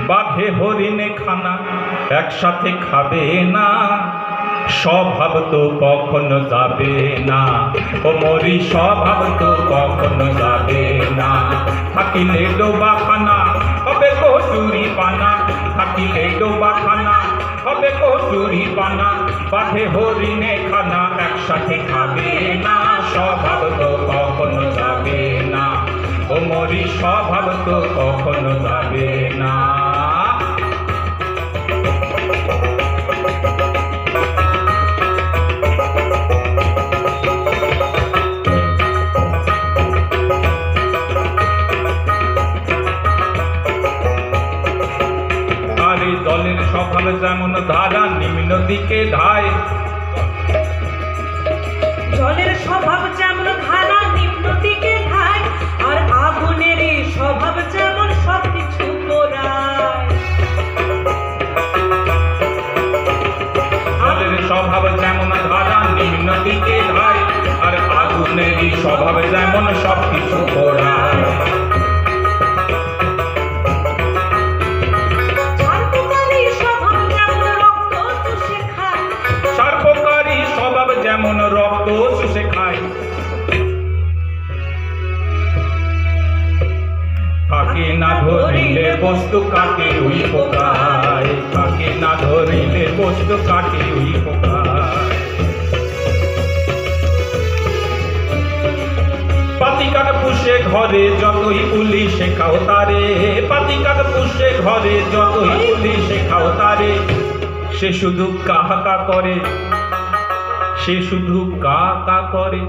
বাঘে হরিণে খানা একসাথে খাবে না, স্বভাব তো কখনো যাবে না। ও মরি স্বভাব তো কখনো যাবে না। থাকিলে ডোবাখানা হবে কচুরি পানা, থাকিলে ডোবাখানা হবে কচুরি পানা। বাঘে হরিণে খানা একসাথে খাবে না, স্বভাব তো কখনো যাবে না। ও মরি স্বভাব তো কখনো যাবে না। জলের স্বভাব যেমন ধারা নিম্ন দিকে ধায়, জলের স্বভাব যেমন ধারা নিম্ন দিকে ধায়, আর আগুনের স্বভাব যেমন সবকিছু পোড়ায়। জলের স্বভাব যেমন ধারা নিম্ন দিকে ধায়, আর আগুনের স্বভাব যেমন সবকিছু পোড়ায়। যেমন রক্ত চুষে খায়, থাকে না ধরিলে বস্তু কাটে ওই পোকায়, থাকে না ধরিলে বস্তু কাটে ওই পোকায়। পাতিকাট পুষে ঘরে যতই পুলিশে খাও তারে, পাতিকাট পুষে ঘরে যতই পুলিশে খাও তারে। সে শুধু কাহাকা করে, সে শুধু কাকা করে,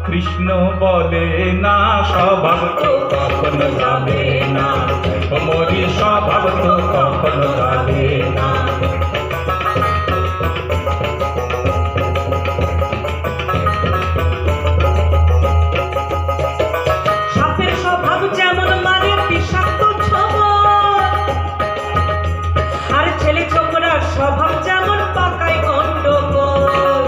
কৃষ্ণ বলে না স্বভাব তো কখনো যাবে না। ও মরি স্বভাব তো কখনো যাবে না। সাপের স্বভাব যেমন মারে বিষাক্ত ছোবল, আর ছেলে ছোকরার স্বভাব যেমন পাকায় গন্ডগোল।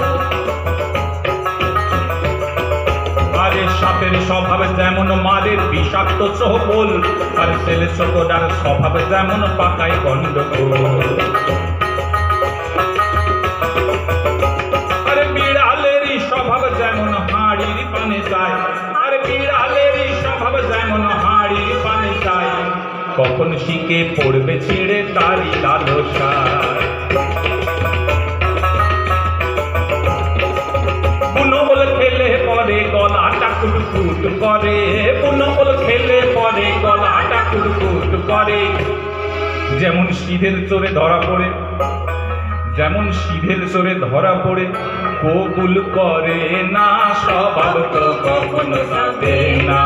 সাপের স্বভাব যেমন মারের বিষাক্ত ছোবল, আর ছেলে ছোকরার স্বভাব যেমন পাকায় গন্ডগোল। আরে বিড়ালেরই স্বভাব যেমন হাড়ির পানে যায়, আর বিড়ালেরই স্বভাব যেমন হাড়ির পানে যায়। কখন শিখে পড়বে ছিঁড়ে তারই লালসায়। পুনবল খেলে পরে গলাটা কুটকুট করে, পুনবল খেলে পরে গলাটা কুটকুট করে। যেমন সিধের চোরে ধরা পড়ে, যেমন সিধের চোরে ধরা পড়ে, কবুল করে না স্বভাব তো কখনো যাবে না।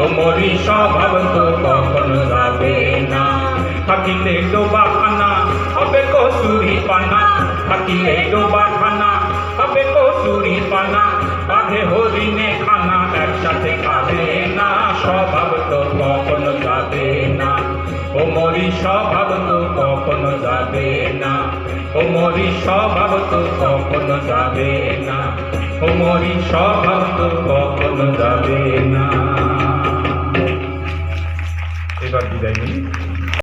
ও মরি স্বভাব তো কখনো যাবে না। থাকিলে ডোবাখানা হবে কচুরি পানা, থাকিলে ডোবাখানা হবে কচুরি পানা। বাঘে হরিণে খানা একসাথে খাবে না, স্বভাব তো কখনো যাবে না। ও মরি স্বভাব তো কখনো যাবে না। ও মরি স্বভাব তো কখনো যাবে না। ও মরি স্বভাব তো কখনো যাবে না।